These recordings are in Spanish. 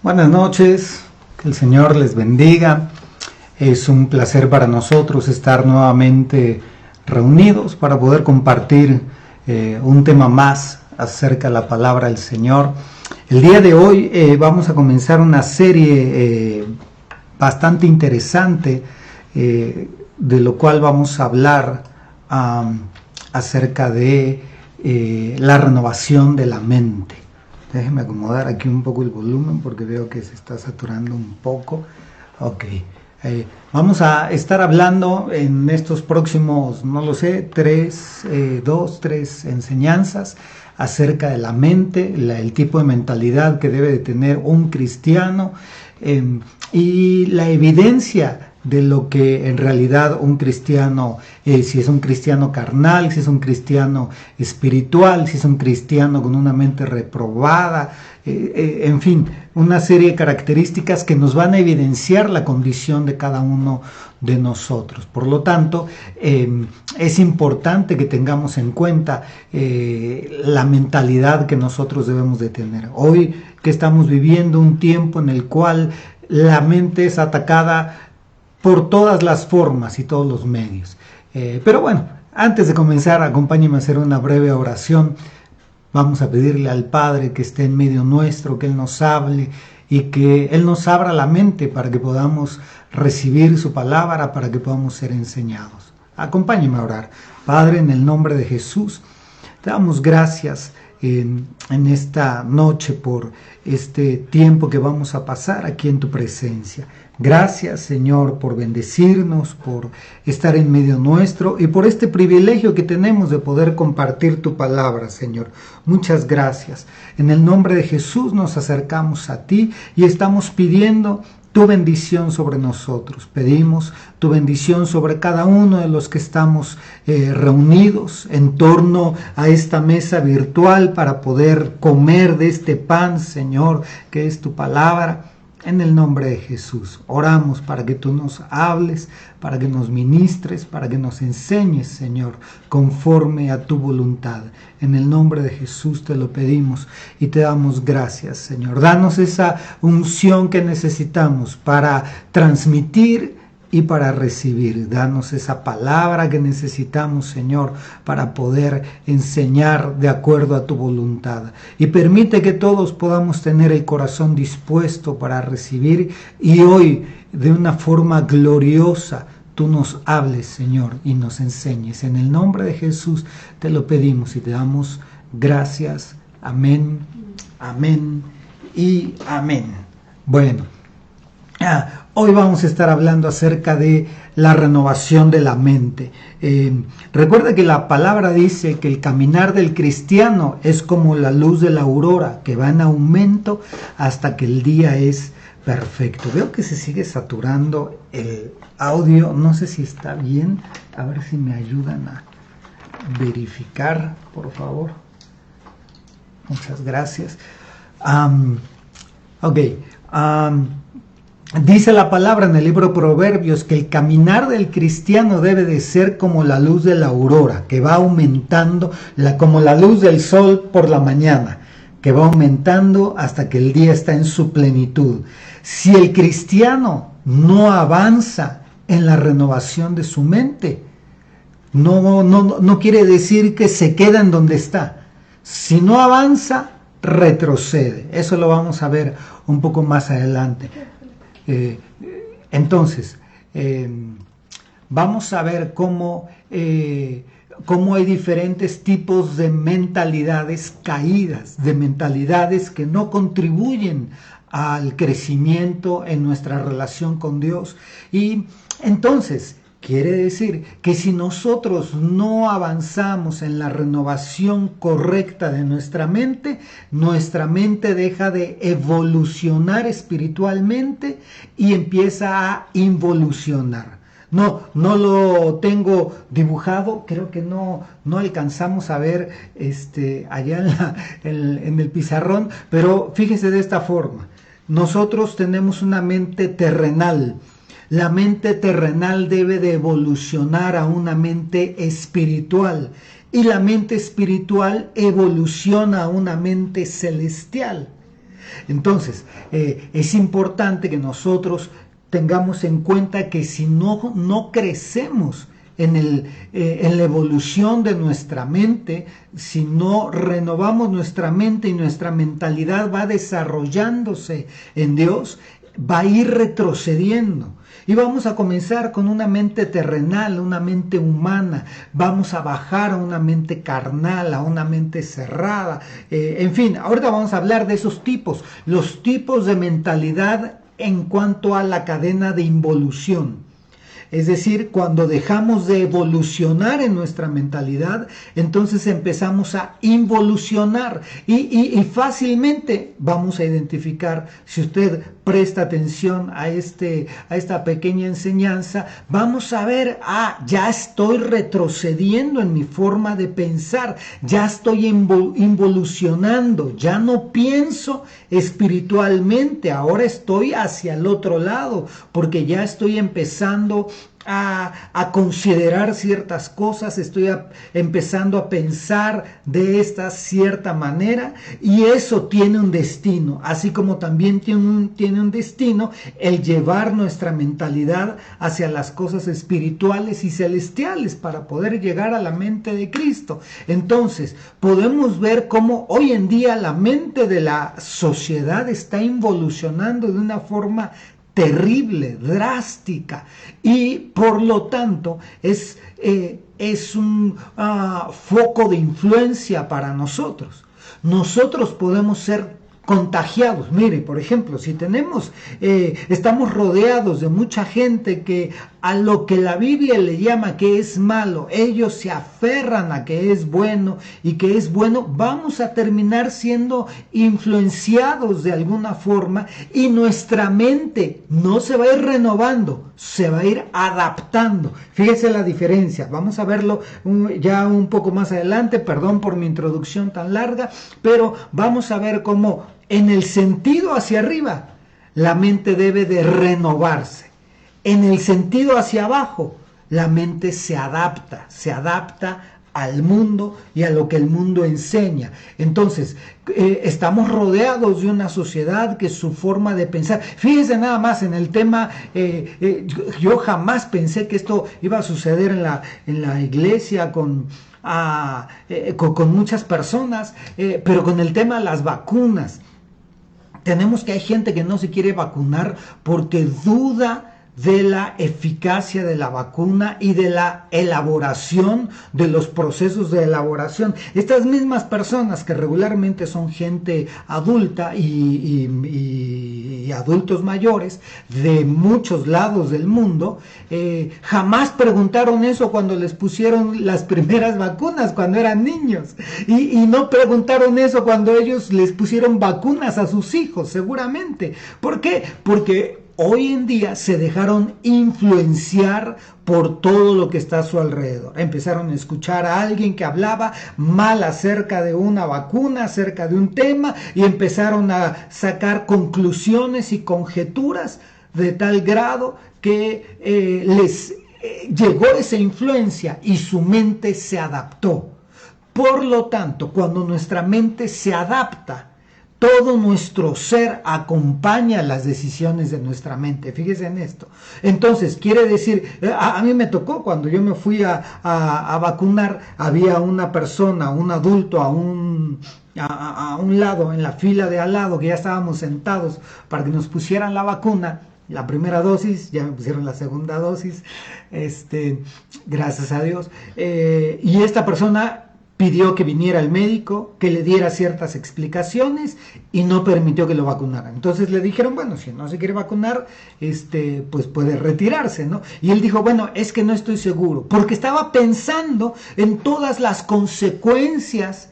Buenas noches, que el Señor les bendiga. Es un placer para nosotros estar nuevamente reunidos para poder compartir un tema más acerca de la palabra del Señor. El día de hoy vamos a comenzar una serie bastante interesante, de lo cual vamos a hablar acerca de la renovación de la mente. Déjenme acomodar aquí un poco el volumen porque veo que se está saturando un poco. Ok. Vamos a estar hablando en estos próximos, no lo sé, tres enseñanzas acerca de la mente, el tipo de mentalidad que debe de tener un cristiano y la evidencia de lo que en realidad un cristiano, si es un cristiano carnal, si es un cristiano espiritual, si es un cristiano con una mente reprobada, en fin, una serie de características que nos van a evidenciar la condición de cada uno de nosotros. Por lo tanto, es importante que tengamos en cuenta la mentalidad que nosotros debemos de tener. Hoy que estamos viviendo un tiempo en el cual la mente es atacada por todas las formas y todos los medios. Pero bueno, antes de comenzar, acompáñenme a hacer una breve oración. Vamos a pedirle al Padre que esté en medio nuestro, que Él nos hable y que Él nos abra la mente para que podamos recibir su palabra, para que podamos ser enseñados. Acompáñenme a orar. Padre, en el nombre de Jesús, te damos gracias en esta noche por este tiempo que vamos a pasar aquí en tu presencia. Gracias, Señor, por bendecirnos, por estar en medio nuestro y por este privilegio que tenemos de poder compartir tu palabra, Señor. Muchas gracias. En el nombre de Jesús nos acercamos a ti y estamos pidiendo tu bendición sobre nosotros. Pedimos tu bendición sobre cada uno de los que estamos reunidos en torno a esta mesa virtual para poder comer de este pan, Señor, que es tu palabra. En el nombre de Jesús, oramos para que tú nos hables, para que nos ministres, para que nos enseñes, Señor, conforme a tu voluntad. En el nombre de Jesús te lo pedimos y te damos gracias, Señor. Danos esa unción que necesitamos para transmitir y para recibir. Danos esa palabra que necesitamos, Señor, para poder enseñar de acuerdo a tu voluntad. Y permite que todos podamos tener el corazón dispuesto para recibir y hoy, de una forma gloriosa, tú nos hables, Señor, y nos enseñes. En el nombre de Jesús te lo pedimos y te damos gracias. Amén, amén y amén. Bueno. Hoy vamos a estar hablando acerca de la renovación de la mente. Recuerda que la palabra dice que el caminar del cristiano es como la luz de la aurora, que va en aumento hasta que el día es perfecto. Veo que se sigue saturando el audio, no sé si está bien, a ver si me ayudan a verificar, por favor. Muchas gracias. Dice la palabra en el libro de Proverbios que el caminar del cristiano debe de ser como la luz de la aurora, que va aumentando, como la luz del sol por la mañana, que va aumentando hasta que el día está en su plenitud. Si el cristiano no avanza en la renovación de su mente, no quiere decir que se queda en donde está. Si no avanza, retrocede. Eso lo vamos a ver un poco más adelante. Entonces, vamos a ver cómo hay diferentes tipos de mentalidades caídas, de mentalidades que no contribuyen al crecimiento en nuestra relación con Dios. Y entonces, quiere decir que si nosotros no avanzamos en la renovación correcta de nuestra mente deja de evolucionar espiritualmente y empieza a involucionar. No lo tengo dibujado, creo que no alcanzamos a ver allá en el pizarrón, pero fíjese de esta forma. Nosotros tenemos una mente terrenal. La mente terrenal debe de evolucionar a una mente espiritual y la mente espiritual evoluciona a una mente celestial. Entonces, es importante que nosotros tengamos en cuenta que si no crecemos en la evolución de nuestra mente, si no renovamos nuestra mente y nuestra mentalidad va desarrollándose en Dios, va a ir retrocediendo. Y vamos a comenzar con una mente terrenal, una mente humana. Vamos a bajar a una mente carnal, a una mente cerrada. En fin, ahorita vamos a hablar de esos tipos, los tipos de mentalidad en cuanto a la cadena de involución. Es decir, cuando dejamos de evolucionar en nuestra mentalidad, entonces empezamos a involucionar y fácilmente vamos a identificar, si usted presta atención a esta pequeña enseñanza, vamos a ver, ya estoy retrocediendo en mi forma de pensar, ya estoy involucionando, ya no pienso espiritualmente, ahora estoy hacia el otro lado, porque ya estoy empezando a considerar ciertas cosas, estoy empezando a pensar de esta cierta manera, y eso tiene un destino, así como también tiene un destino el llevar nuestra mentalidad hacia las cosas espirituales y celestiales para poder llegar a la mente de Cristo. Entonces podemos ver cómo hoy en día la mente de la sociedad está involucionando de una forma terrible, drástica, y por lo tanto es un foco de influencia para nosotros. Nosotros podemos ser contagiados. Mire, por ejemplo, si estamos rodeados de mucha gente que a lo que la Biblia le llama que es malo, ellos se aferran a que es bueno y que es bueno, vamos a terminar siendo influenciados de alguna forma y nuestra mente no se va a ir renovando, se va a ir adaptando. Fíjese la diferencia, vamos a verlo ya un poco más adelante, perdón por mi introducción tan larga, pero vamos a ver cómo en el sentido hacia arriba la mente debe de renovarse. En el sentido hacia abajo, la mente se adapta al mundo y a lo que el mundo enseña. Entonces, estamos rodeados de una sociedad que su forma de pensar, fíjense nada más en el tema, yo jamás pensé que esto iba a suceder en la iglesia con muchas personas, pero con el tema de las vacunas. Tenemos que hay gente que no se quiere vacunar porque duda de la eficacia de la vacuna y de la elaboración, de los procesos de elaboración. Estas mismas personas que regularmente son gente adulta y adultos mayores de muchos lados del mundo, jamás preguntaron eso cuando les pusieron las primeras vacunas, cuando eran niños. Y no preguntaron eso cuando ellos les pusieron vacunas a sus hijos, seguramente. ¿Por qué? Porque hoy en día se dejaron influenciar por todo lo que está a su alrededor. Empezaron a escuchar a alguien que hablaba mal acerca de una vacuna, acerca de un tema, y empezaron a sacar conclusiones y conjeturas de tal grado que les llegó esa influencia y su mente se adaptó. Por lo tanto, cuando nuestra mente se adapta, todo nuestro ser acompaña las decisiones de nuestra mente. Fíjese en esto. Entonces, quiere decir, a mí me tocó cuando yo me fui a vacunar, había una persona, un adulto a un lado, en la fila de al lado, que ya estábamos sentados para que nos pusieran la vacuna. La primera dosis, ya me pusieron la segunda dosis, gracias a Dios. Y esta persona pidió que viniera el médico, que le diera ciertas explicaciones y no permitió que lo vacunaran. Entonces le dijeron, bueno, si no se quiere vacunar, pues puede retirarse, ¿no? Y él dijo, bueno, es que no estoy seguro, porque estaba pensando en todas las consecuencias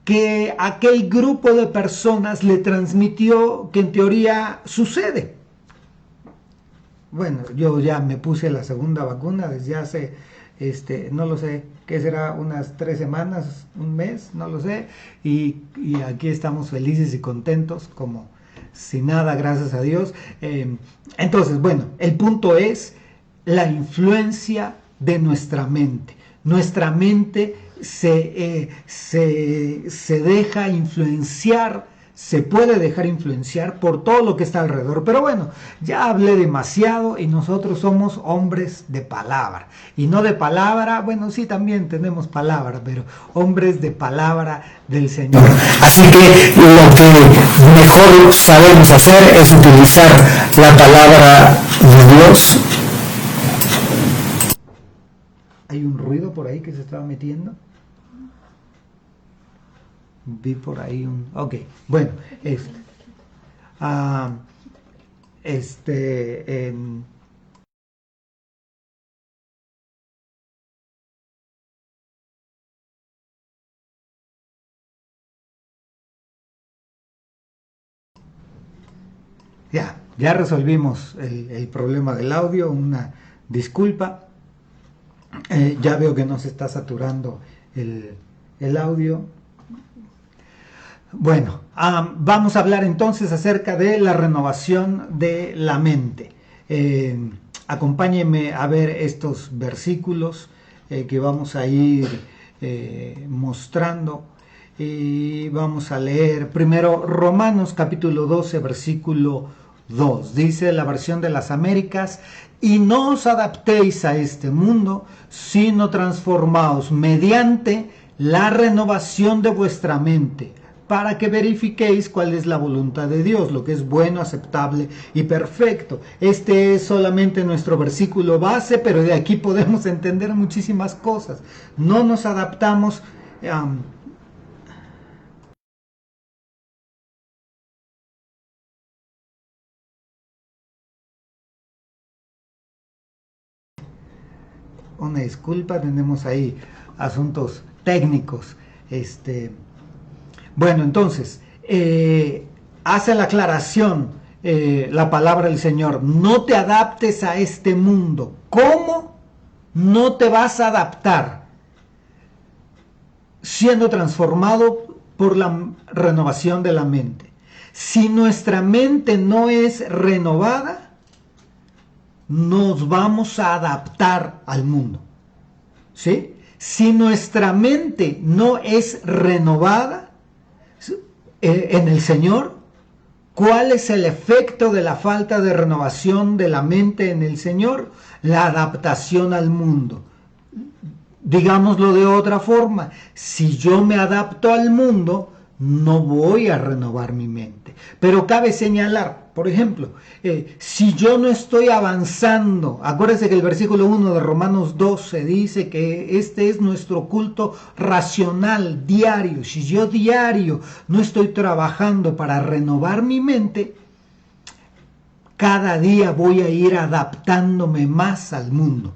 que aquel grupo de personas le transmitió que en teoría sucede. Bueno, yo ya me puse la segunda vacuna desde hace, no lo sé, ¿qué será? Unas 3 semanas, un mes, no lo sé, y aquí estamos felices y contentos como si nada, gracias a Dios. Entonces, bueno, el punto es la influencia de nuestra mente. Nuestra mente se deja influenciar se puede dejar influenciar por todo lo que está alrededor. Pero bueno, ya hablé demasiado y nosotros somos hombres de palabra. Y no de palabra, bueno, sí también tenemos palabra, pero hombres de palabra del Señor. Así que lo que mejor sabemos hacer es utilizar la palabra de Dios. ¿Hay un ruido por ahí que se estaba metiendo? Vi por ahí un... Ok, bueno, ya resolvimos el problema del audio, una disculpa. Ya veo que no se está saturando el audio. Bueno, vamos a hablar entonces acerca de la renovación de la mente. Acompáñenme a ver estos versículos que vamos a ir mostrando. Y vamos a leer primero Romanos capítulo 12, versículo 2. Dice la versión de las Américas: y no os adaptéis a este mundo, sino transformaos mediante la renovación de vuestra mente, para que verifiquéis cuál es la voluntad de Dios, lo que es bueno, aceptable y perfecto. Este es solamente nuestro versículo base, pero de aquí podemos entender muchísimas cosas. No nos adaptamos una disculpa, tenemos ahí asuntos técnicos. Bueno, entonces, hace la aclaración la palabra del Señor: no te adaptes a este mundo. ¿Cómo no te vas a adaptar? Siendo transformado por la renovación de la mente. Si nuestra mente no es renovada, nos vamos a adaptar al mundo. ¿Sí? Si nuestra mente no es renovada en el Señor, ¿cuál es el efecto de la falta de renovación de la mente en el Señor? La adaptación al mundo. Digámoslo de otra forma: si yo me adapto al mundo, no voy a renovar mi mente. Pero cabe señalar, por ejemplo, si yo no estoy avanzando, acuérdense que el versículo 1 de Romanos 12 dice que este es nuestro culto racional, diario. Si yo diario no estoy trabajando para renovar mi mente, cada día voy a ir adaptándome más al mundo.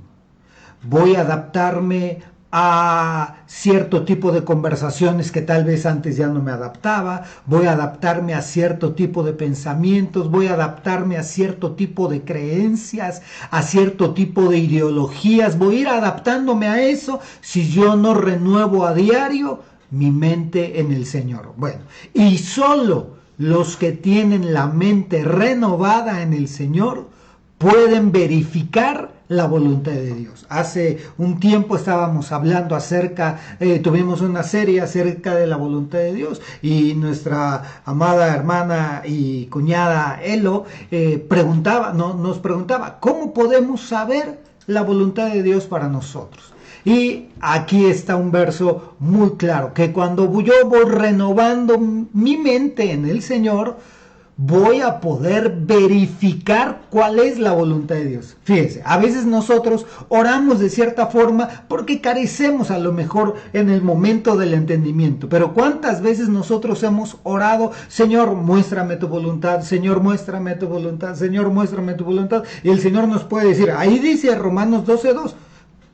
Voy a adaptarme a cierto tipo de conversaciones que tal vez antes ya no me adaptaba, voy a adaptarme a cierto tipo de pensamientos, voy a adaptarme a cierto tipo de creencias, a cierto tipo de ideologías, voy a ir adaptándome a eso si yo no renuevo a diario mi mente en el Señor. Bueno, y solo los que tienen la mente renovada en el Señor pueden verificar la voluntad de Dios. Hace un tiempo estábamos hablando acerca, tuvimos una serie acerca de la voluntad de Dios, y nuestra amada hermana y cuñada Elo nos preguntaba, ¿cómo podemos saber la voluntad de Dios para nosotros? Y aquí está un verso muy claro, que cuando yo voy renovando mi mente en el Señor, voy a poder verificar cuál es la voluntad de Dios. Fíjense, a veces nosotros oramos de cierta forma porque carecemos a lo mejor en el momento del entendimiento. Pero ¿cuántas veces nosotros hemos orado: Señor, muéstrame tu voluntad, Señor, muéstrame tu voluntad, Señor, muéstrame tu voluntad? Y el Señor nos puede decir, ahí dice Romanos 12:2,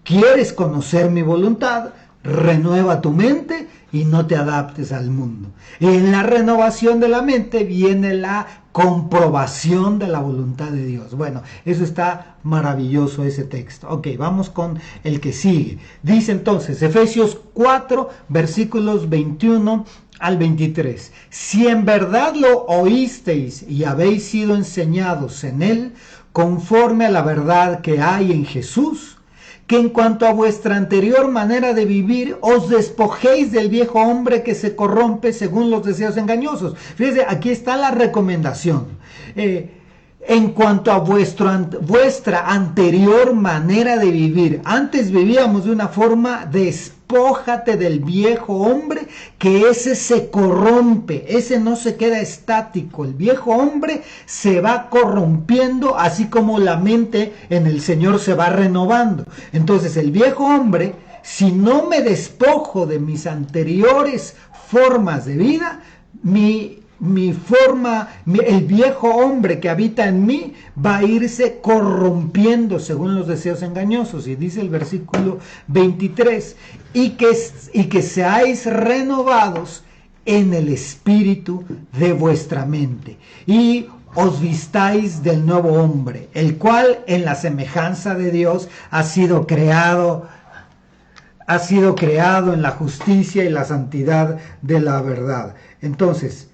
¿quieres conocer mi voluntad? Renueva tu mente y no te adaptes al mundo. En la renovación de la mente viene la comprobación de la voluntad de Dios. Bueno, eso está maravilloso, ese texto. Ok, vamos con el que sigue. Dice entonces, Efesios 4, versículos 21 al 23. Si en verdad lo oísteis y habéis sido enseñados en él, conforme a la verdad que hay en Jesús, que en cuanto a vuestra anterior manera de vivir, os despojéis del viejo hombre que se corrompe según los deseos engañosos. Fíjense, aquí está la recomendación. En cuanto a vuestra anterior manera de vivir, antes vivíamos de una forma, despójate del viejo hombre, que ese se corrompe, ese no se queda estático, el viejo hombre se va corrompiendo, así como la mente en el Señor se va renovando. Entonces el viejo hombre, si no me despojo de mis anteriores formas de vida, el viejo hombre que habita en mí va a irse corrompiendo según los deseos engañosos. Y dice el versículo 23, y que seáis renovados en el espíritu de vuestra mente, y os vistáis del nuevo hombre, el cual en la semejanza de Dios ha sido creado en la justicia y la santidad de la verdad. Entonces,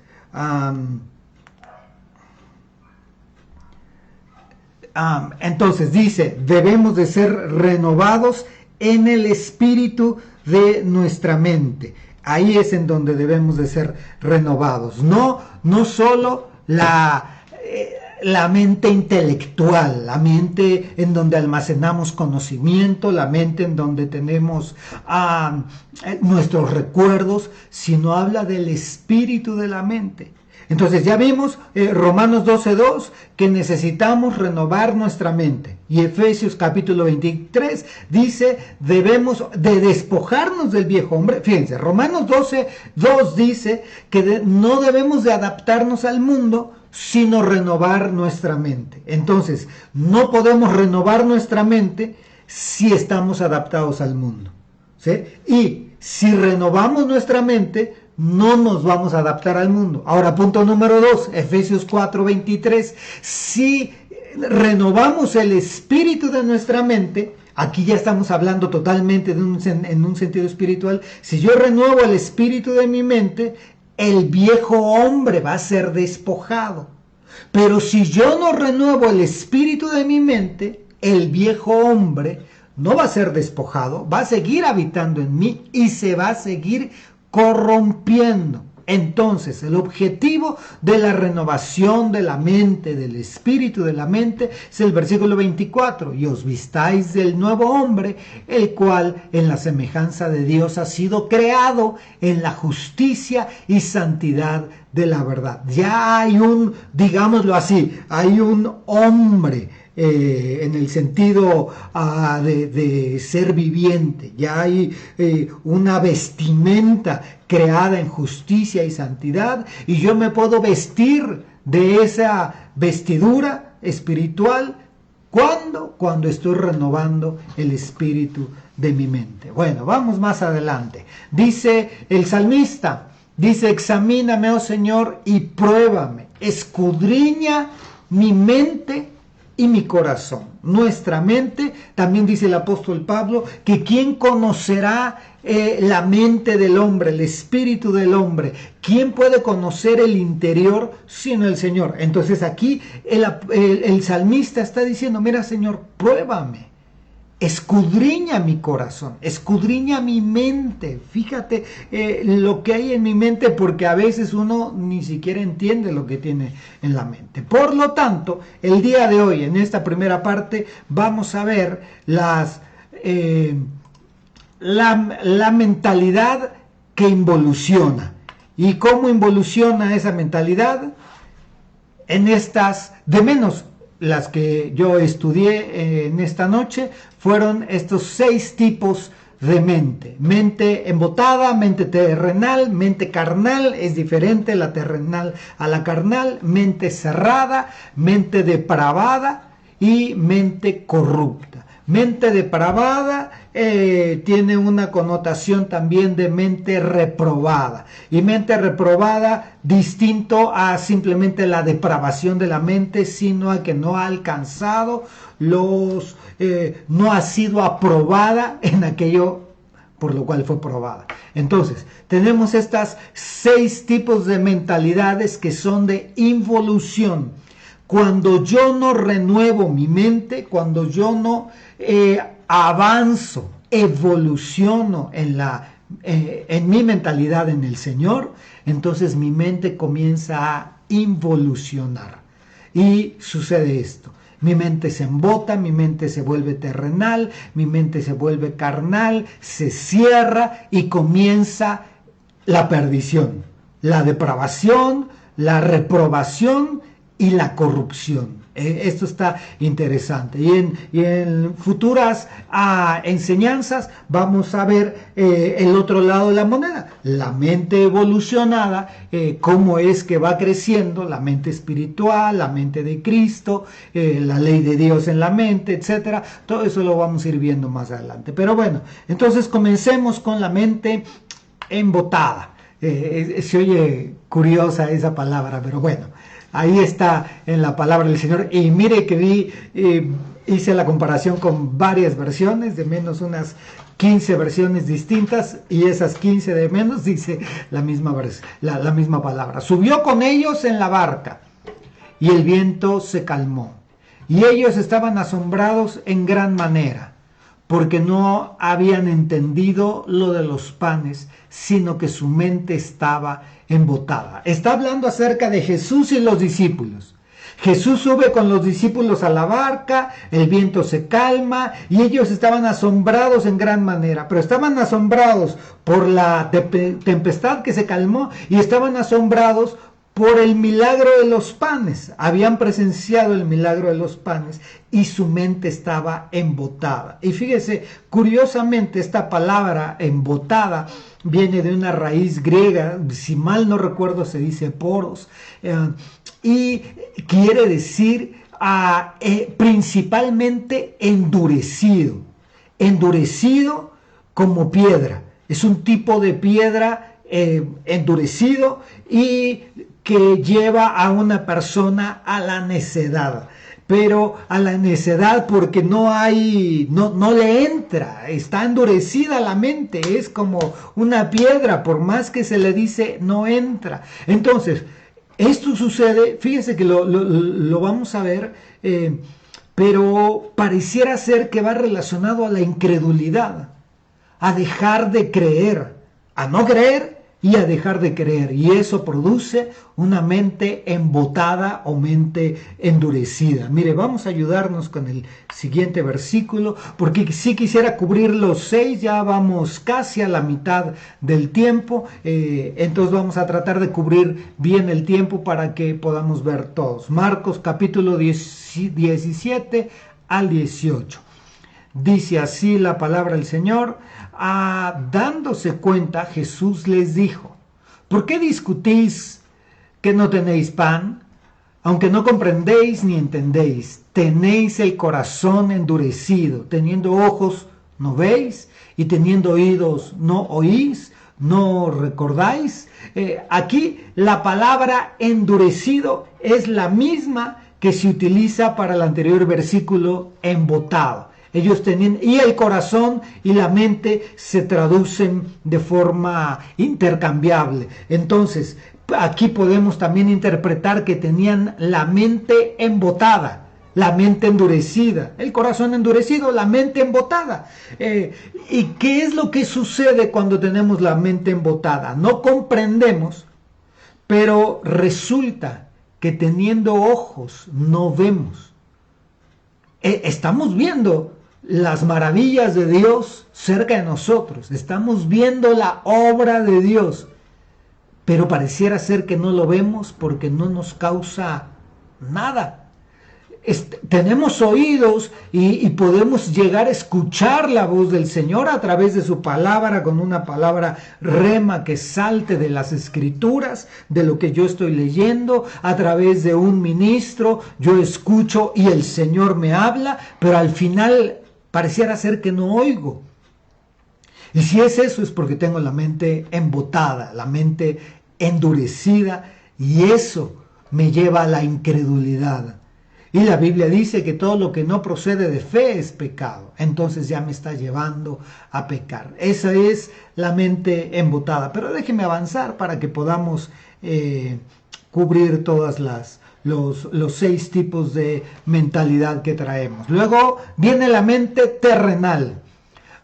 entonces dice, debemos de ser renovados en el espíritu de nuestra mente. Ahí es en donde debemos de ser renovados. No solo la mente intelectual, la mente en donde almacenamos conocimiento, la mente en donde tenemos nuestros recuerdos, sino habla del espíritu de la mente. Entonces ya vimos Romanos 12:2 que necesitamos renovar nuestra mente, y Efesios capítulo 23 dice debemos de despojarnos del viejo hombre. Fíjense, Romanos 12:2 dice que no debemos de adaptarnos al mundo, sino renovar nuestra mente. Entonces no podemos renovar nuestra mente si estamos adaptados al mundo, ¿sí? Y si renovamos nuestra mente, no nos vamos a adaptar al mundo. Ahora, punto número 2, Efesios 4:23. Si renovamos el espíritu de nuestra mente, aquí ya estamos hablando totalmente en un sentido espiritual. Si yo renuevo el espíritu de mi mente, el viejo hombre va a ser despojado. Pero si yo no renuevo el espíritu de mi mente, el viejo hombre no va a ser despojado, va a seguir habitando en mí y se va a seguir corrompiendo. Entonces, el objetivo de la renovación de la mente, del espíritu de la mente, es el versículo 24. Y os vistáis del nuevo hombre, el cual en la semejanza de Dios ha sido creado en la justicia y santidad de la verdad. Ya hay digámoslo así, hay un hombre en el sentido de ser viviente. Ya hay una vestimenta creada en justicia y santidad, y yo me puedo vestir de esa vestidura espiritual cuando estoy renovando el espíritu de mi mente. Bueno, vamos más adelante. Dice el salmista, examíname, oh Señor, y pruébame, escudriña mi mente y mi corazón. Nuestra mente, también dice el apóstol Pablo, que quién conocerá la mente del hombre, el espíritu del hombre. ¿Quién puede conocer el interior sino el Señor? Entonces aquí el salmista está diciendo, mira Señor, pruébame, escudriña mi corazón, escudriña mi mente. Fíjate lo que hay en mi mente, porque a veces uno ni siquiera entiende lo que tiene en la mente. Por lo tanto, el día de hoy, en esta primera parte, vamos a ver la mentalidad que involuciona. ¿Y cómo involuciona esa mentalidad? En estas, de menos las que yo estudié en esta noche, fueron estos 6 tipos de mente. Mente embotada, mente terrenal, mente carnal, es diferente la terrenal a la carnal, mente cerrada, mente depravada y mente corrupta. Mente depravada tiene una connotación también de mente reprobada. Y mente reprobada distinto a simplemente la depravación de la mente, sino a que no ha alcanzado no ha sido aprobada en aquello por lo cual fue probada. Entonces, tenemos estas 6 tipos de mentalidades que son de involución. Cuando yo no renuevo mi mente, cuando yo no avanzo, evoluciono en mi mentalidad en el Señor, entonces mi mente comienza a involucionar. Y sucede esto. Mi mente se embota, mi mente se vuelve terrenal, mi mente se vuelve carnal, se cierra y comienza la perdición, la depravación, la reprobación y la corrupción. Esto está interesante. Y en futuras enseñanzas vamos a ver el otro lado de la moneda. La mente evolucionada, cómo es que va creciendo, la mente espiritual, la mente de Cristo, la ley de Dios en la mente, etc. Todo eso lo vamos a ir viendo más adelante. Pero bueno, entonces comencemos con la mente embotada. Se oye curiosa esa palabra, pero bueno. Ahí está en la palabra del Señor. Y mire que hice la comparación con varias versiones, de menos unas 15 versiones distintas, y esas 15 de menos dice la misma palabra. Subió con ellos en la barca, y el viento se calmó. Y ellos estaban asombrados en gran manera, porque no habían entendido lo de los panes, sino que su mente estaba embotada. Está hablando acerca de Jesús y los discípulos. Jesús sube con los discípulos a la barca, el viento se calma y ellos estaban asombrados en gran manera, pero estaban asombrados por la tempestad que se calmó y estaban asombrados por el milagro de los panes. Habían presenciado el milagro de los panes y su mente estaba embotada. Y fíjese, curiosamente esta palabra embotada viene de una raíz griega, si mal no recuerdo se dice poros, y quiere decir principalmente endurecido, endurecido como piedra. Es un tipo de piedra endurecido y que lleva a una persona a la necedad, pero a la necedad porque no le entra, está endurecida la mente, es como una piedra, por más que se le dice, no entra. Entonces, esto sucede, fíjese que lo vamos a ver, pero pareciera ser que va relacionado a la incredulidad, a dejar de creer, a no creer y a dejar de creer, y eso produce una mente embotada o mente endurecida. Mire, vamos a ayudarnos con el siguiente versículo, porque si quisiera cubrir los 6, ya vamos casi a la mitad del tiempo, entonces vamos a tratar de cubrir bien el tiempo para que podamos ver todos. Marcos capítulo 17 al 18. Dice así la palabra del Señor. Dándose cuenta, Jesús les dijo: ¿por qué discutís que no tenéis pan? Aunque no comprendéis ni entendéis, tenéis el corazón endurecido. Teniendo ojos, no veis, y teniendo oídos, no oís, no recordáis. Aquí la palabra endurecido es la misma que se utiliza para el anterior versículo, embotado. Ellos tenían, y el corazón y la mente se traducen de forma intercambiable. Entonces, aquí podemos también interpretar que tenían la mente embotada, la mente endurecida, el corazón endurecido, la mente embotada. ¿Y qué es lo que sucede cuando tenemos la mente embotada? No comprendemos, pero resulta que teniendo ojos no vemos. Estamos viendo las maravillas de Dios cerca de nosotros, estamos viendo la obra de Dios, pero pareciera ser que no lo vemos porque no nos causa nada. Tenemos oídos y podemos llegar a escuchar la voz del Señor a través de su palabra, con una palabra rema que salte de las escrituras, de lo que yo estoy leyendo, a través de un ministro, yo escucho y el Señor me habla, pero al final pareciera ser que no oigo. Y si es eso, es porque tengo la mente embotada, la mente endurecida, y eso me lleva a la incredulidad. Y la Biblia dice que todo lo que no procede de fe es pecado. Entonces ya me está llevando a pecar. Esa es la mente embotada. Pero déjeme avanzar para que podamos cubrir todas los 6 tipos de mentalidad que traemos. Luego viene la mente terrenal.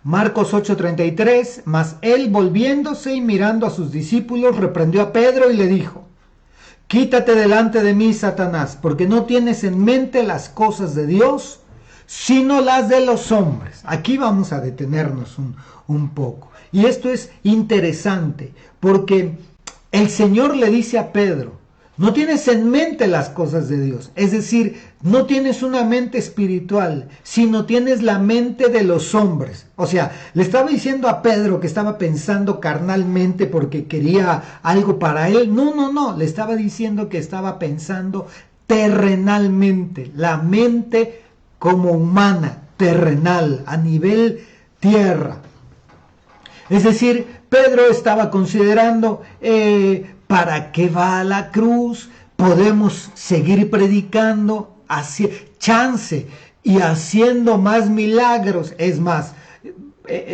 Marcos 8:33, mas él volviéndose y mirando a sus discípulos, reprendió a Pedro y le dijo: quítate delante de mí, Satanás, porque no tienes en mente las cosas de Dios, sino las de los hombres. Aquí vamos a detenernos un poco. Y esto es interesante, porque el Señor le dice a Pedro: no tienes en mente las cosas de Dios. Es decir, no tienes una mente espiritual, sino tienes la mente de los hombres. O sea, le estaba diciendo a Pedro que estaba pensando carnalmente porque quería algo para él. No. Le estaba diciendo que estaba pensando terrenalmente. La mente como humana, terrenal, a nivel tierra. Es decir, Pedro estaba considerando, ¿para qué va a la cruz? Podemos seguir predicando, chance y haciendo más milagros. Es más,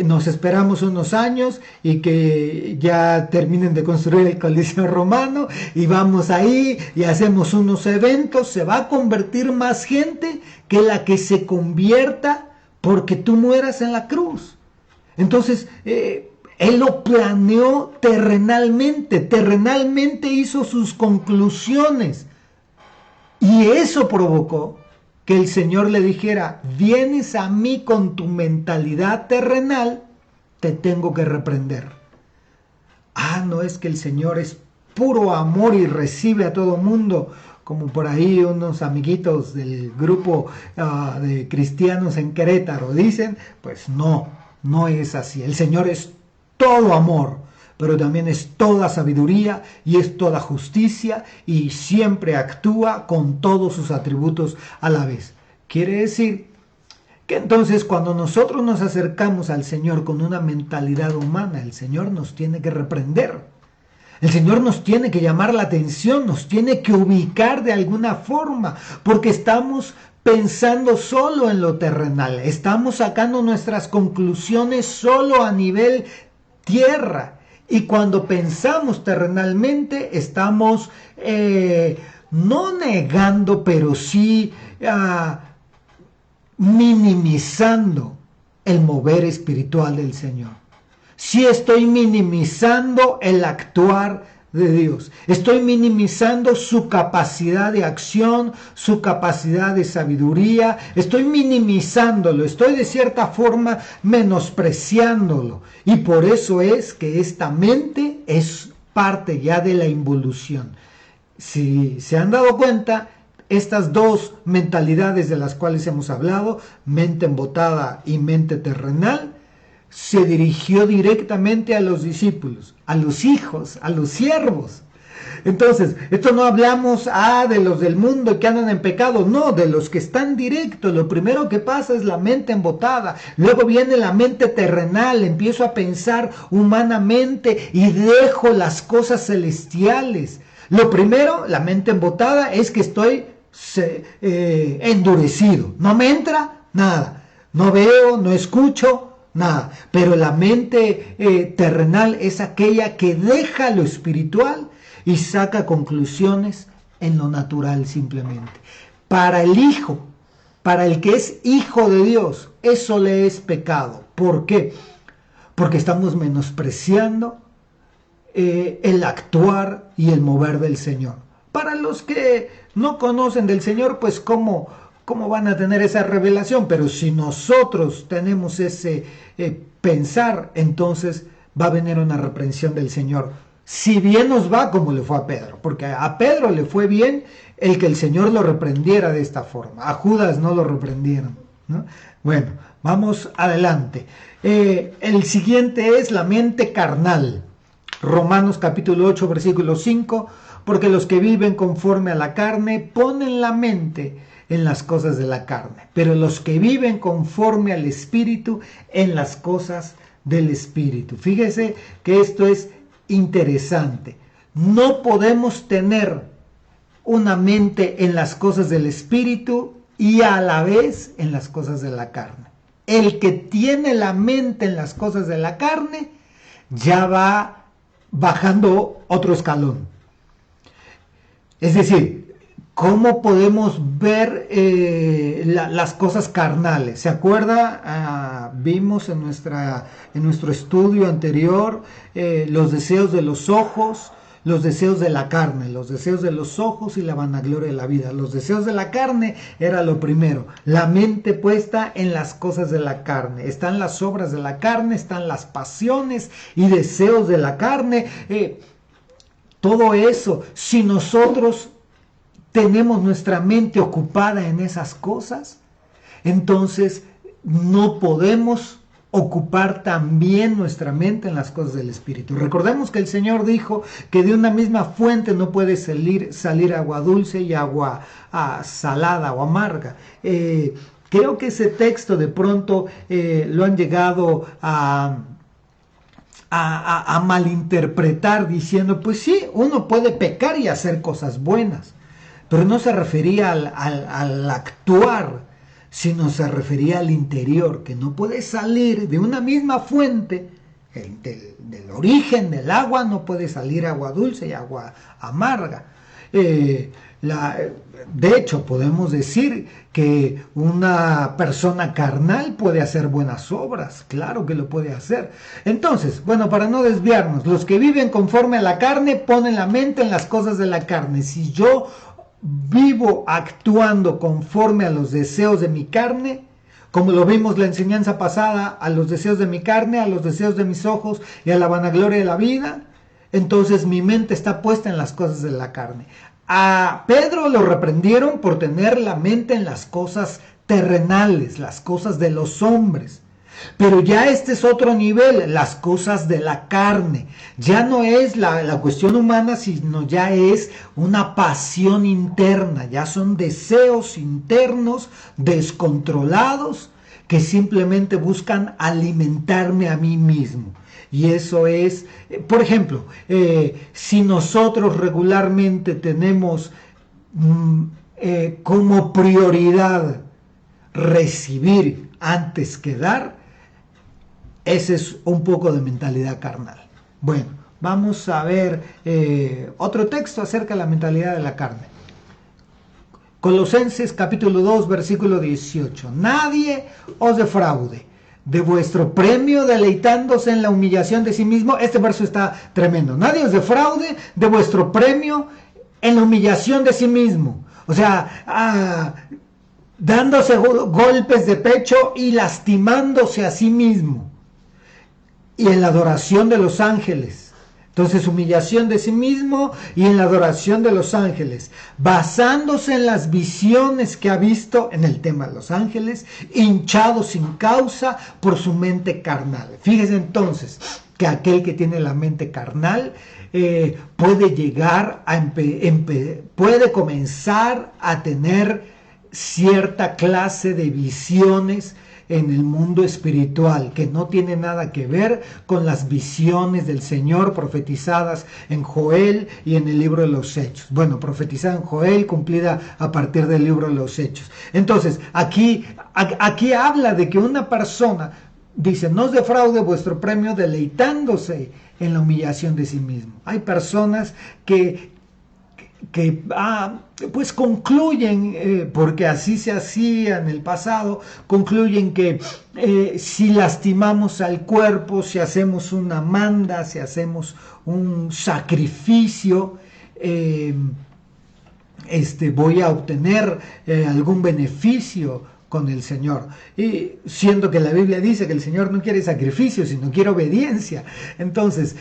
nos esperamos unos años y que ya terminen de construir el Coliseo Romano y vamos ahí y hacemos unos eventos. Se va a convertir más gente que la que se convierta porque tú mueras en la cruz. Entonces, él lo planeó terrenalmente hizo sus conclusiones. Y eso provocó que el Señor le dijera: vienes a mí con tu mentalidad terrenal, te tengo que reprender. No es que el Señor es puro amor y recibe a todo mundo, como por ahí unos amiguitos del grupo de cristianos en Querétaro dicen. Pues no es así. El Señor es todo amor, pero también es toda sabiduría y es toda justicia, y siempre actúa con todos sus atributos a la vez. Quiere decir que entonces cuando nosotros nos acercamos al Señor con una mentalidad humana, el Señor nos tiene que reprender. El Señor nos tiene que llamar la atención, nos tiene que ubicar de alguna forma, porque estamos pensando solo en lo terrenal, estamos sacando nuestras conclusiones solo a nivel tierra. Y cuando pensamos terrenalmente, estamos no negando, pero sí minimizando el mover espiritual del Señor. Sí estoy minimizando el actuar de Dios. Estoy minimizando su capacidad de acción, su capacidad de sabiduría. Estoy minimizándolo, estoy de cierta forma menospreciándolo. Y por eso es que esta mente es parte ya de la involución. Si se han dado cuenta, estas 2 mentalidades de las cuales hemos hablado, mente embotada y mente terrenal, se dirigió directamente a los discípulos, a los hijos, a los siervos. Entonces, esto no hablamos de los del mundo que andan en pecado, no, de los que están directos. Lo primero que pasa es la mente embotada, luego viene la mente terrenal, empiezo a pensar humanamente y dejo las cosas celestiales. Lo primero, la mente embotada, es que estoy endurecido, no me entra nada, no veo, no escucho nada. Pero la mente terrenal es aquella que deja lo espiritual y saca conclusiones en lo natural simplemente. Para el hijo, para el que es hijo de Dios, eso le es pecado. ¿Por qué? Porque estamos menospreciando el actuar y el mover del Señor. Para los que no conocen del Señor, pues ¿cómo van a tener esa revelación? Pero si nosotros tenemos ese pensar, entonces va a venir una reprensión del Señor. Si bien nos va como le fue a Pedro, porque a Pedro le fue bien el que el Señor lo reprendiera de esta forma. A Judas no lo reprendieron, ¿no? Bueno, vamos adelante. El siguiente es la mente carnal. Romanos capítulo 8, versículo 5. Porque los que viven conforme a la carne ponen la mente en las cosas de la carne, pero los que viven conforme al Espíritu en las cosas del Espíritu. Fíjese que esto es interesante. No podemos tener una mente en las cosas del Espíritu y a la vez en las cosas de la carne. El que tiene la mente en las cosas de la carne ya va bajando otro escalón. Es decir, ¿cómo podemos ver las cosas carnales? ¿Se acuerda? Vimos en nuestro estudio anterior los deseos de los ojos, los deseos de la carne, los deseos de los ojos y la vanagloria de la vida. Los deseos de la carne era lo primero, la mente puesta en las cosas de la carne. Están las obras de la carne, están las pasiones y deseos de la carne. Todo eso, si nosotros tenemos nuestra mente ocupada en esas cosas, entonces no podemos ocupar también nuestra mente en las cosas del Espíritu. Recordemos que el Señor dijo que de una misma fuente no puede salir agua dulce y agua salada o amarga. Creo que ese texto de pronto lo han llegado a malinterpretar diciendo, pues sí, uno puede pecar y hacer cosas buenas, pero no se refería al actuar, sino se refería al interior, que no puede salir de una misma fuente, del origen del agua, no puede salir agua dulce y agua amarga. De hecho, podemos decir que una persona carnal puede hacer buenas obras, claro que lo puede hacer. Entonces, bueno, para no desviarnos, los que viven conforme a la carne ponen la mente en las cosas de la carne. Si yo vivo actuando conforme a los deseos de mi carne, como lo vimos la enseñanza pasada, a los deseos de mi carne, a los deseos de mis ojos y a la vanagloria de la vida, entonces mi mente está puesta en las cosas de la carne. A Pedro lo reprendieron por tener la mente en las cosas terrenales, las cosas de los hombres. Pero ya este es otro nivel, las cosas de la carne. Ya no es la cuestión humana, sino ya es una pasión interna, ya son deseos internos descontrolados que simplemente buscan alimentarme a mí mismo. Y eso es, por ejemplo, si nosotros regularmente tenemos como prioridad recibir antes que dar, ese es un poco de mentalidad carnal. Bueno, vamos a ver otro texto acerca de la mentalidad de la carne. Colosenses capítulo 2, versículo 18. Nadie os defraude de vuestro premio deleitándose en la humillación de sí mismo. Este verso está tremendo. Nadie os defraude de vuestro premio en la humillación de sí mismo. O sea, dándose golpes de pecho y lastimándose a sí mismo. Y en la adoración de los ángeles. Entonces, humillación de sí mismo y en la adoración de los ángeles, basándose en las visiones que ha visto en el tema de los ángeles, hinchado sin causa por su mente carnal. Fíjense entonces que aquel que tiene la mente carnal puede llegar puede comenzar a tener cierta clase de visiones en el mundo espiritual, que no tiene nada que ver con las visiones del Señor profetizadas en Joel y en el libro de los Hechos. Bueno, profetizada en Joel, cumplida a partir del libro de los Hechos. Entonces, aquí habla de que una persona dice, no os defraude vuestro premio deleitándose en la humillación de sí mismo. Hay personas que pues concluyen, porque así se hacía en el pasado, concluyen que si lastimamos al cuerpo, si hacemos una manda, si hacemos un sacrificio, voy a obtener algún beneficio con el Señor, y siendo que la Biblia dice que el Señor no quiere sacrificio, sino quiere obediencia. Entonces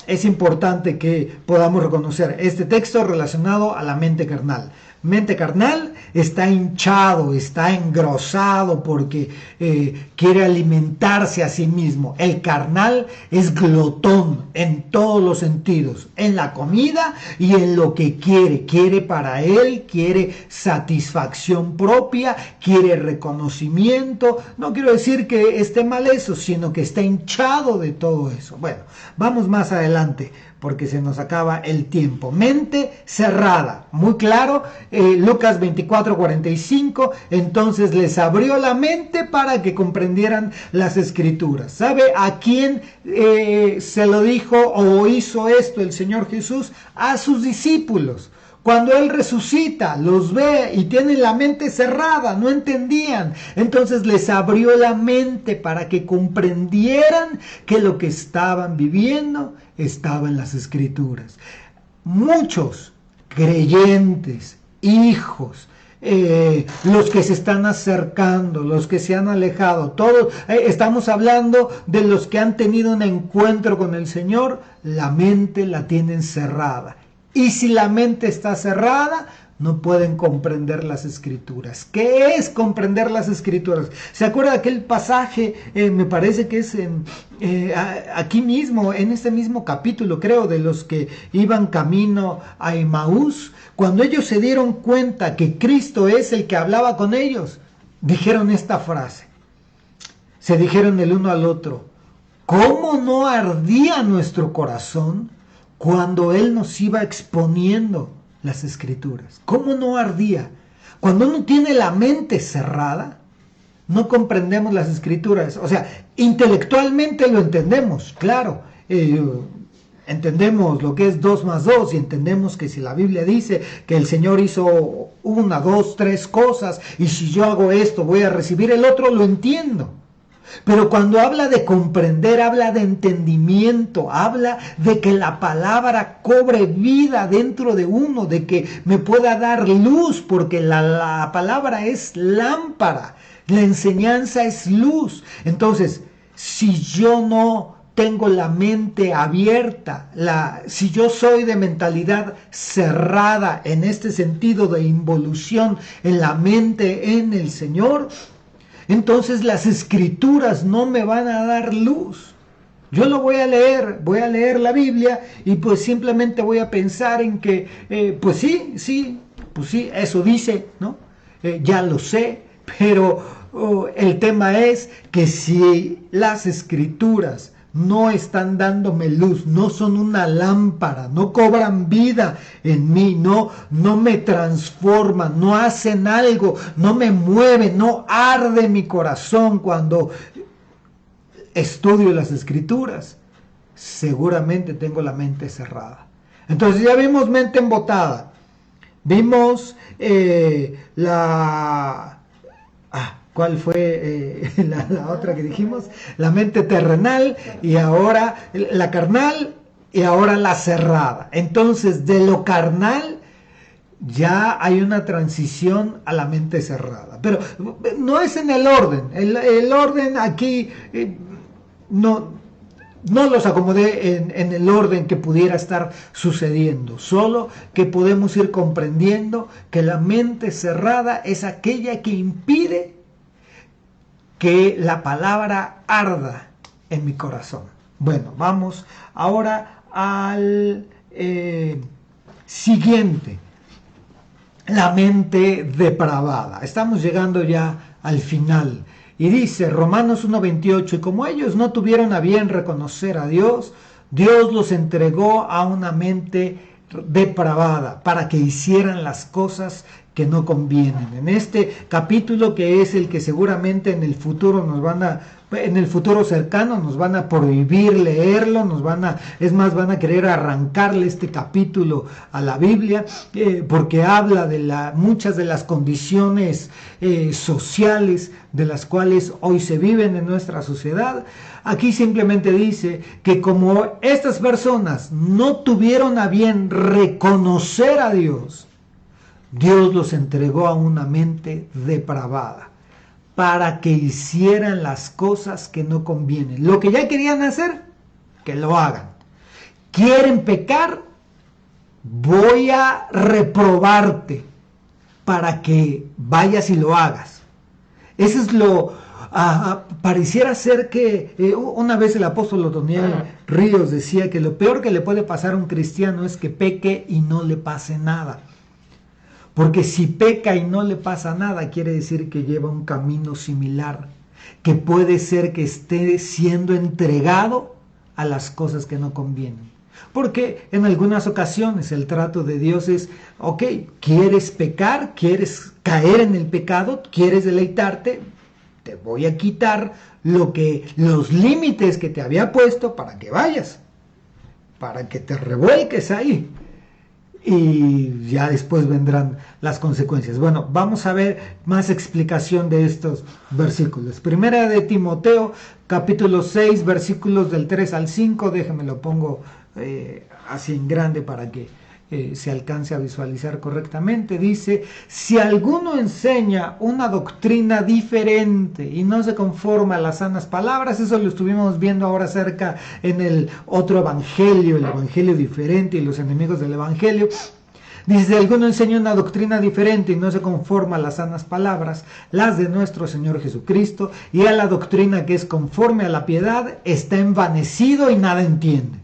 es importante que podamos reconocer este texto relacionado a la mente carnal. Mente carnal está hinchado, está engrosado porque quiere alimentarse a sí mismo. El carnal es glotón en todos los sentidos, en la comida y en lo que quiere. Quiere para él, quiere satisfacción propia, quiere reconocimiento. No quiero decir que esté mal eso, sino que está hinchado de todo eso. Bueno, vamos más adelante, porque se nos acaba el tiempo. Mente cerrada, muy claro, Lucas 24:45, entonces les abrió la mente para que comprendieran las escrituras. ¿Sabe a quién se lo dijo o hizo esto el Señor Jesús? A sus discípulos. Cuando Él resucita, los ve y tienen la mente cerrada, no entendían. Entonces les abrió la mente para que comprendieran que lo que estaban viviendo estaba en las Escrituras. Muchos creyentes, hijos, los que se están acercando, los que se han alejado, todos, estamos hablando de los que han tenido un encuentro con el Señor, la mente la tienen cerrada. Y si la mente está cerrada, no pueden comprender las Escrituras. ¿Qué es comprender las Escrituras? ¿Se acuerda de aquel pasaje? Me parece que es aquí mismo, en este mismo capítulo, creo, de los que iban camino a Emaús. Cuando ellos se dieron cuenta que Cristo es el que hablaba con ellos, dijeron esta frase. Se dijeron el uno al otro: ¿cómo no ardía nuestro corazón cuando Él nos iba exponiendo las Escrituras? ¿Cómo no ardía? Cuando uno tiene la mente cerrada, no comprendemos las Escrituras. O sea, intelectualmente lo entendemos, claro. Entendemos lo que es 2 más 2 y entendemos que si la Biblia dice que el Señor hizo 1, 2, 3 cosas y si yo hago esto voy a recibir el otro, lo entiendo. Pero cuando habla de comprender, habla de entendimiento, habla de que la palabra cobre vida dentro de uno, de que me pueda dar luz, porque la palabra es lámpara, la enseñanza es luz. Entonces, si yo no tengo la mente abierta, si yo soy de mentalidad cerrada en este sentido de involución en la mente en el Señor, entonces las Escrituras no me van a dar luz. Yo lo voy a leer la Biblia y pues simplemente voy a pensar en que, pues sí, eso dice, ¿no? Ya lo sé, pero el tema es que si las Escrituras no están dándome luz, no son una lámpara, no cobran vida en mí, no me transforman, no hacen algo, no me mueven, no arde mi corazón cuando estudio las Escrituras, seguramente tengo la mente cerrada. Entonces ya vimos mente embotada, vimos ¿cuál fue la otra que dijimos? La mente terrenal y ahora la carnal y ahora la cerrada. Entonces, de lo carnal ya hay una transición a la mente cerrada. Pero no es en el orden. El orden aquí no los acomodé en el orden que pudiera estar sucediendo, solo que podemos ir comprendiendo que la mente cerrada es aquella que impide que la palabra arda en mi corazón. Bueno, vamos ahora al siguiente, la mente depravada. Estamos llegando ya al final. Y dice Romanos 1:28, y como ellos no tuvieron a bien reconocer a Dios, Dios los entregó a una mente depravada para que hicieran las cosas que no convienen. En este capítulo, que es el que seguramente en el futuro en el futuro cercano nos van a prohibir leerlo, van a querer arrancarle este capítulo a la Biblia, porque habla de muchas de las condiciones sociales de las cuales hoy se viven en nuestra sociedad. Aquí simplemente dice que como estas personas no tuvieron a bien reconocer a Dios, Dios los entregó a una mente depravada para que hicieran las cosas que no convienen. Lo que ya querían hacer, que lo hagan. ¿Quieren pecar? Voy a reprobarte para que vayas y lo hagas. Eso es pareciera ser que una vez el apóstol Otoniel Ríos decía que lo peor que le puede pasar a un cristiano es que peque y no le pase nada. Porque si peca y no le pasa nada, quiere decir que lleva un camino similar, que puede ser que esté siendo entregado a las cosas que no convienen. Porque en algunas ocasiones el trato de Dios es, ok, ¿quieres pecar? ¿Quieres caer en el pecado? ¿Quieres deleitarte? Te voy a quitar los límites que te había puesto para que vayas, para que te revuelques ahí. y ya después vendrán las consecuencias. Bueno, vamos a ver más explicación de estos versículos. Primera de Timoteo, capítulo 6, versículos del 3 al 5, déjenme lo pongo así en grande para que se alcance a visualizar correctamente. Dice: si alguno enseña una doctrina diferente y no se conforma a las sanas palabras, eso lo estuvimos viendo ahora acerca en el otro evangelio, el evangelio diferente y los enemigos del evangelio. Dice: si alguno enseña una doctrina diferente y no se conforma a las sanas palabras, las de nuestro Señor Jesucristo, y a la doctrina que es conforme a la piedad, está envanecido y nada entiende,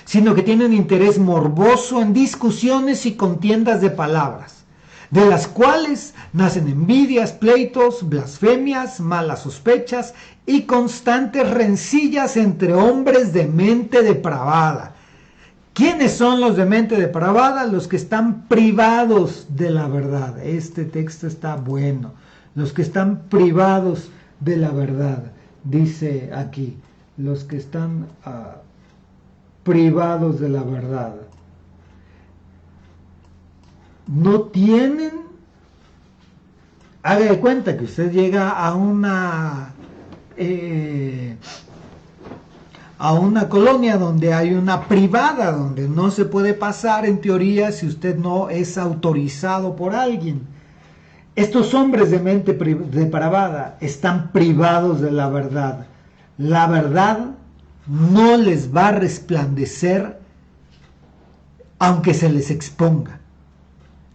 sino que tiene un interés morboso en discusiones y contiendas de palabras, de las cuales nacen envidias, pleitos, blasfemias, malas sospechas y constantes rencillas entre hombres de mente depravada. ¿Quiénes son los de mente depravada? Los que están privados de la verdad. Este texto está bueno. Los que están privados de la verdad. Dice aquí, los que están privados de la verdad. No tienen, haga de cuenta que usted llega a una colonia donde hay una privada, donde no se puede pasar en teoría si usted no es autorizado por alguien. Estos hombres de mente depravada están privados de la verdad. La verdad no les va a resplandecer aunque se les exponga.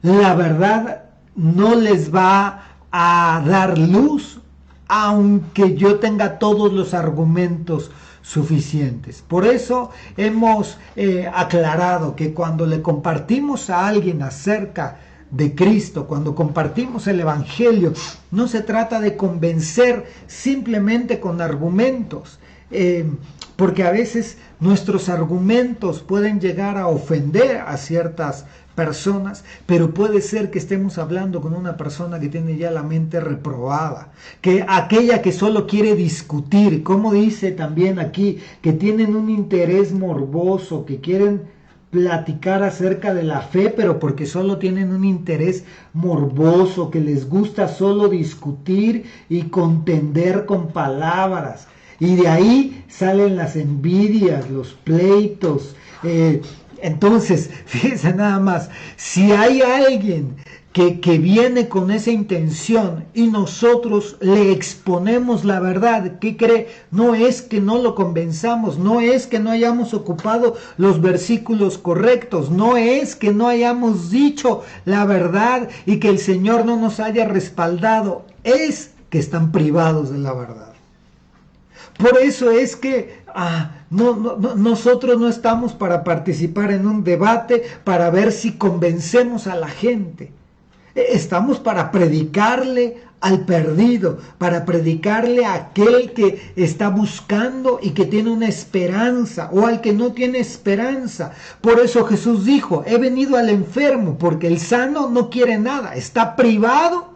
La verdad no les va a dar luz aunque yo tenga todos los argumentos suficientes. Por eso hemos aclarado que cuando le compartimos a alguien acerca de Cristo, cuando compartimos el Evangelio, no se trata de convencer simplemente con argumentos, porque a veces nuestros argumentos pueden llegar a ofender a ciertas personas, pero puede ser que estemos hablando con una persona que tiene ya la mente reprobada, que aquella que solo quiere discutir, como dice también aquí, que tienen un interés morboso, que quieren platicar acerca de la fe, pero porque solo tienen un interés morboso, que les gusta solo discutir y contender con palabras. Y de ahí salen las envidias, los pleitos. Entonces, fíjense nada más, si hay alguien que viene con esa intención y nosotros le exponemos la verdad, ¿qué cree? No es que no lo convenzamos, no es que no hayamos ocupado los versículos correctos, no es que no hayamos dicho la verdad y que el Señor no nos haya respaldado, es que están privados de la verdad. Por eso es que nosotros no estamos para participar en un debate para ver si convencemos a la gente. Estamos para predicarle al perdido, para predicarle a aquel que está buscando y que tiene una esperanza, o al que no tiene esperanza. Por eso Jesús dijo: he venido al enfermo, porque el sano no quiere nada, está privado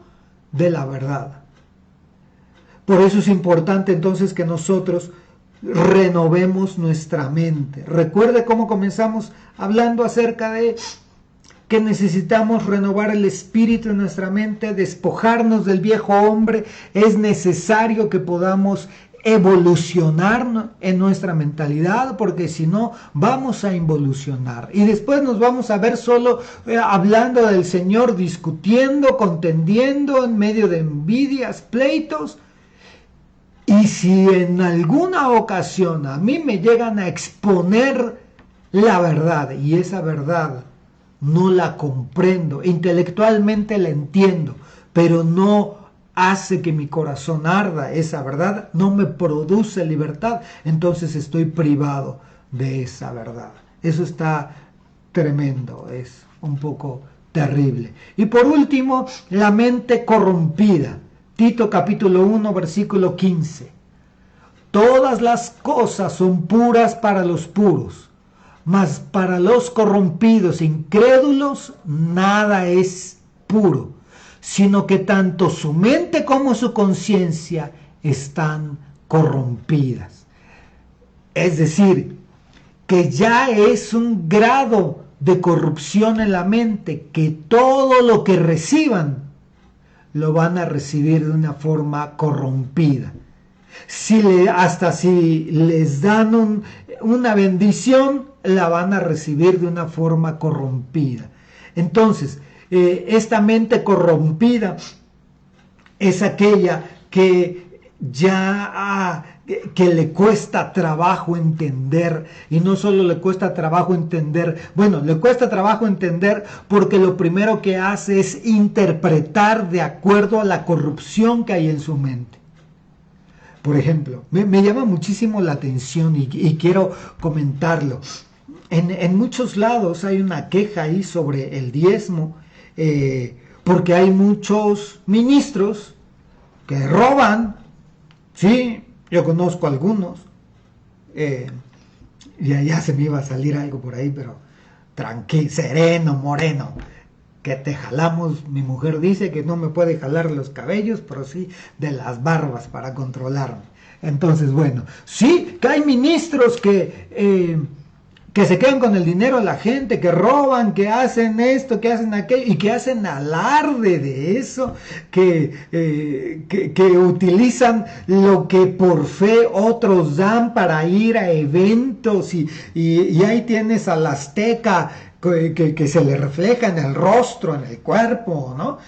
de la verdad. Por eso es importante entonces que nosotros renovemos nuestra mente. Recuerde cómo comenzamos hablando acerca de que necesitamos renovar el espíritu en nuestra mente, despojarnos del viejo hombre. Es necesario que podamos evolucionar en nuestra mentalidad, porque si no vamos a involucionar y después nos vamos a ver solo hablando del Señor, discutiendo, contendiendo en medio de envidias, pleitos. Y si en alguna ocasión a mí me llegan a exponer la verdad y esa verdad no la comprendo, intelectualmente la entiendo, pero no hace que mi corazón arda, esa verdad no me produce libertad, entonces estoy privado de esa verdad. Eso está tremendo, es un poco terrible. Y por último, la mente corrompida. Tito capítulo 1 versículo 15. Todas las cosas son puras para los puros, mas para los corrompidos, incrédulos, nada es puro, sino que tanto su mente como su conciencia están corrompidas. Es decir, que ya es un grado de corrupción en la mente, que todo lo que reciban lo van a recibir de una forma corrompida. Hasta si les dan una bendición, la van a recibir de una forma corrompida. Entonces, esta mente corrompida es aquella que que le cuesta trabajo entender, y no solo le cuesta trabajo entender, le cuesta trabajo entender porque lo primero que hace es interpretar de acuerdo a la corrupción que hay en su mente. Por ejemplo, me llama muchísimo la atención y quiero comentarlo. En muchos lados hay una queja ahí sobre el diezmo, porque hay muchos ministros que roban. Sí, yo conozco algunos. Ya se me iba a salir algo por ahí, pero tranquilo, sereno, moreno. Que te jalamos, mi mujer dice que no me puede jalar los cabellos, pero sí de las barbas para controlarme. Entonces, sí, que hay ministros que se quedan con el dinero de la gente, que roban, que hacen esto, que hacen aquello, y que hacen alarde de eso, que utilizan lo que por fe otros dan para ir a eventos, y ahí tienes al azteca que se le refleja en el rostro, en el cuerpo, ¿no?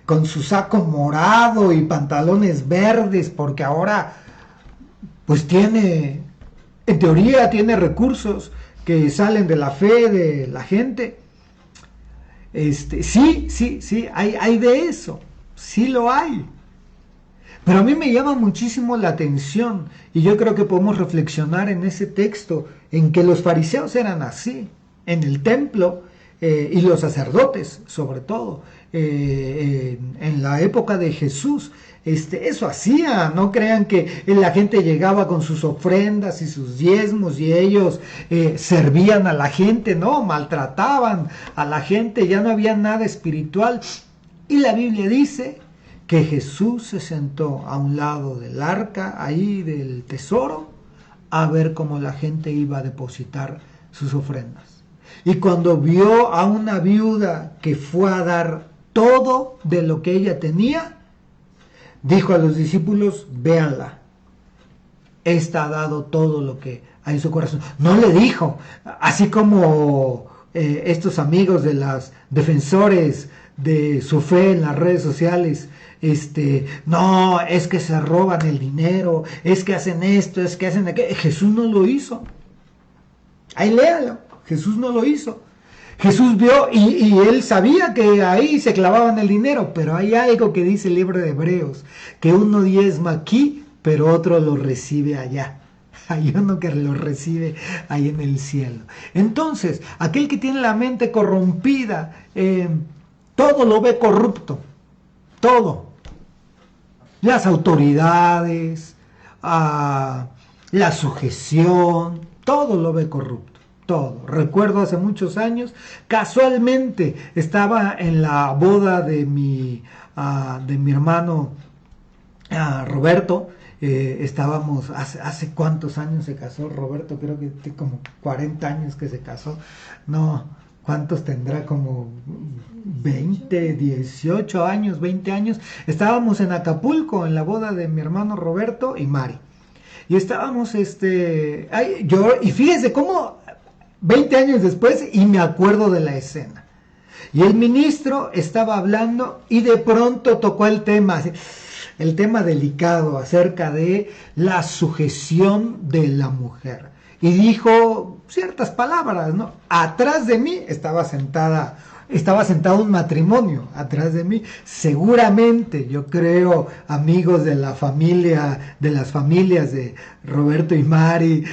Con su saco morado y pantalones verdes, porque ahora pues en teoría tiene recursos que salen de la fe de la gente. Sí, hay de eso, sí lo hay. Pero a mí me llama muchísimo la atención, y yo creo que podemos reflexionar en ese texto, en que los fariseos eran así, en el templo, y los sacerdotes, sobre todo, en la época de Jesús. Eso hacía, no crean que la gente llegaba con sus ofrendas y sus diezmos y ellos servían a la gente, no, maltrataban a la gente, ya no había nada espiritual. Y la Biblia dice que Jesús se sentó a un lado del arca, ahí del tesoro, a ver cómo la gente iba a depositar sus ofrendas. Y cuando vio a una viuda que fue a dar todo de lo que ella tenía, dijo a los discípulos, véanla, esta ha dado todo lo que hay en su corazón. No le dijo, así como estos amigos de los defensores de su fe en las redes sociales, no, es que se roban el dinero, es que hacen esto, es que hacen aquello. Jesús no lo hizo. Ahí léalo. Jesús no lo hizo. Jesús vio y él sabía que ahí se clavaban el dinero, pero hay algo que dice el libro de Hebreos, que uno diezma aquí, pero otro lo recibe allá. Hay uno que lo recibe ahí en el cielo. Entonces, aquel que tiene la mente corrompida, todo lo ve corrupto, todo. Las autoridades, la sujeción, todo lo ve corrupto. Todo. Recuerdo hace muchos años, casualmente estaba en la boda de mi hermano Roberto. Estábamos, hace cuántos años se casó Roberto, creo que como 40 años que se casó. No, ¿cuántos tendrá? Como 20, 18 años, 20 años. Estábamos en Acapulco en la boda de mi hermano Roberto y Mari. Y estábamos, y fíjese cómo 20 años después, y me acuerdo de la escena. Y el ministro estaba hablando y de pronto tocó el tema delicado acerca de la sujeción de la mujer. Y dijo ciertas palabras, ¿no? Atrás de mí estaba sentado un matrimonio, atrás de mí. Seguramente, yo creo, amigos de la familia, de las familias de Roberto y Mari,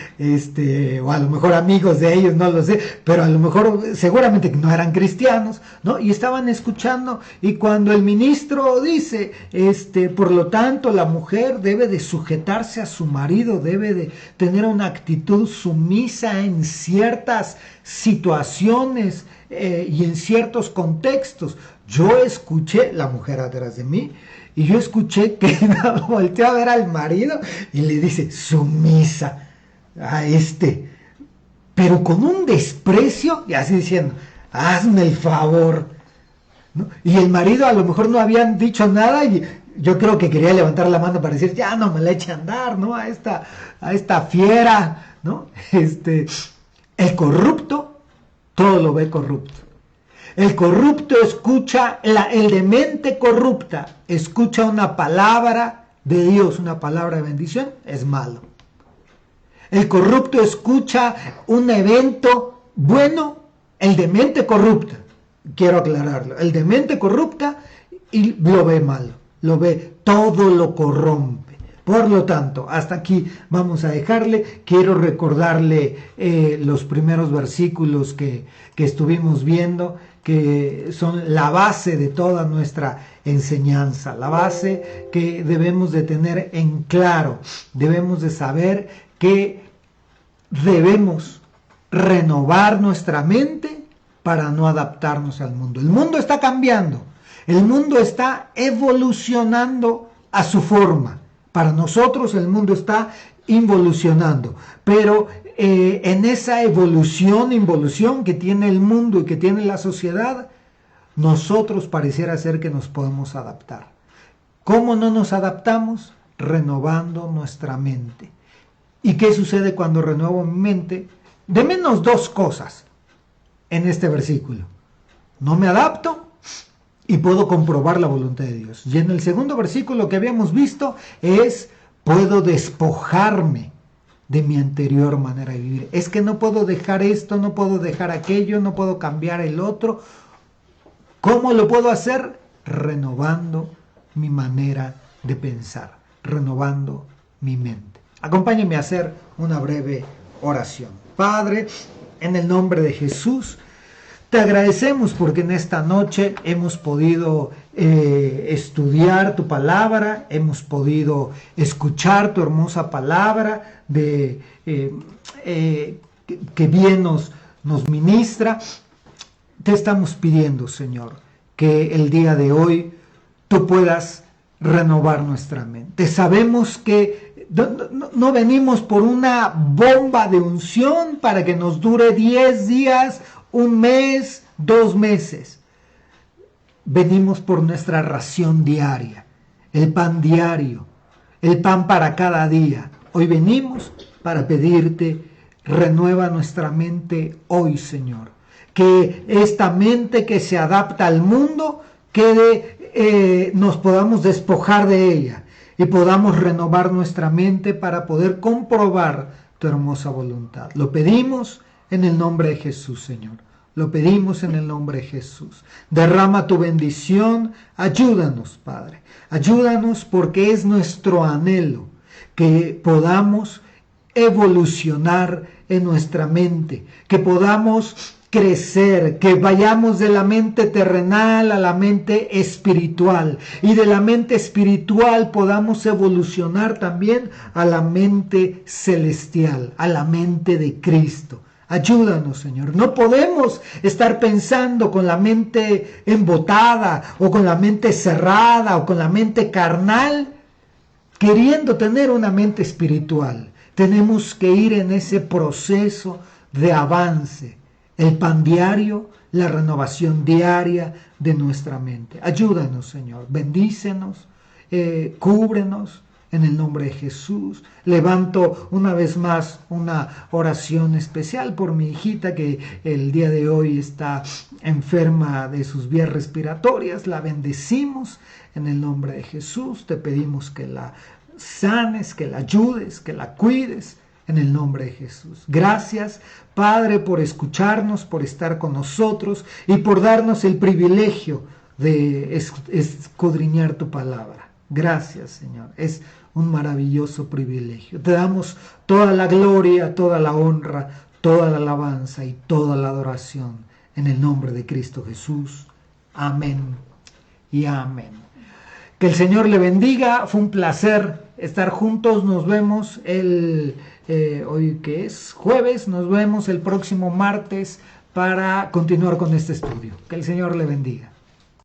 o a lo mejor amigos de ellos, no lo sé, pero a lo mejor, seguramente no eran cristianos, ¿no? Y estaban escuchando, y cuando el ministro dice, por lo tanto, la mujer debe de sujetarse a su marido, debe de tener una actitud sumisa en ciertas situaciones, y en ciertos contextos. Yo escuché, la mujer atrás de mí, y yo escuché que volteó a ver al marido y le dice, sumisa a pero con un desprecio y así diciendo, hazme el favor, ¿no? Y el marido a lo mejor no habían dicho nada y yo creo que quería levantar la mano para decir, ya no me la eche a andar, ¿no? A esta fiera, ¿no? El corrupto todo lo ve corrupto. El corrupto escucha, el de mente corrupta escucha una palabra de Dios, una palabra de bendición, es malo. El corrupto escucha un evento bueno, el de mente corrupta, quiero aclararlo, el de mente corrupta y lo ve malo, lo ve, todo lo corrompe. Por lo tanto, hasta aquí vamos a dejarle. Quiero recordarle los primeros versículos que estuvimos viendo, que son la base de toda nuestra enseñanza, la base que debemos de tener en claro. Debemos de saber que debemos renovar nuestra mente para no adaptarnos al mundo. El mundo está cambiando, el mundo está evolucionando a su forma. Para nosotros el mundo está involucionando, pero en esa involución que tiene el mundo y que tiene la sociedad, nosotros pareciera ser que nos podemos adaptar. ¿Cómo no nos adaptamos? Renovando nuestra mente. ¿Y qué sucede cuando renuevo mi mente? De menos dos cosas en este versículo. No me adapto y puedo comprobar la voluntad de Dios. Y en el segundo versículo que habíamos visto es, puedo despojarme de mi anterior manera de vivir. Es que no puedo dejar esto, no puedo dejar aquello, no puedo cambiar el otro. ¿Cómo lo puedo hacer? Renovando mi manera de pensar, renovando mi mente. Acompáñenme a hacer una breve oración. Padre, en el nombre de Jesús, te agradecemos porque en esta noche hemos podido estudiar tu palabra, hemos podido escuchar tu hermosa palabra que bien nos ministra. Te estamos pidiendo, Señor, que el día de hoy tú puedas renovar nuestra mente. Sabemos que no venimos por una bomba de unción para que nos dure 10 días, un mes, 2 meses. Venimos por nuestra ración diaria, el pan diario, el pan para cada día. Hoy venimos para pedirte, renueva nuestra mente hoy, Señor. Que esta mente que se adapta al mundo nos podamos despojar de ella y podamos renovar nuestra mente para poder comprobar tu hermosa voluntad. Lo pedimos en el nombre de Jesús, Señor. Lo pedimos en el nombre de Jesús. Derrama tu bendición. Ayúdanos, Padre. Ayúdanos porque es nuestro anhelo que podamos evolucionar en nuestra mente, que podamos crecer, que vayamos de la mente terrenal a la mente espiritual y de la mente espiritual podamos evolucionar también a la mente celestial, a la mente de Cristo. Ayúdanos, Señor. No podemos estar pensando con la mente embotada o con la mente cerrada o con la mente carnal, queriendo tener una mente espiritual. Tenemos que ir en ese proceso de avance. El pan diario, la renovación diaria de nuestra mente. Ayúdanos, Señor. Bendícenos, cúbrenos en el nombre de Jesús. Levanto una vez más una oración especial por mi hijita que el día de hoy está enferma de sus vías respiratorias. La bendecimos en el nombre de Jesús. Te pedimos que la sanes, que la ayudes, que la cuides. En el nombre de Jesús. Gracias, Padre, por escucharnos, por estar con nosotros y por darnos el privilegio de escudriñar tu palabra. Gracias, Señor. Es un maravilloso privilegio. Te damos toda la gloria, toda la honra, toda la alabanza y toda la adoración en el nombre de Cristo Jesús. Amén y amén. Que el Señor le bendiga. Fue un placer estar juntos. Nos vemos hoy que es jueves, nos vemos el próximo martes para continuar con este estudio. Que el Señor le bendiga.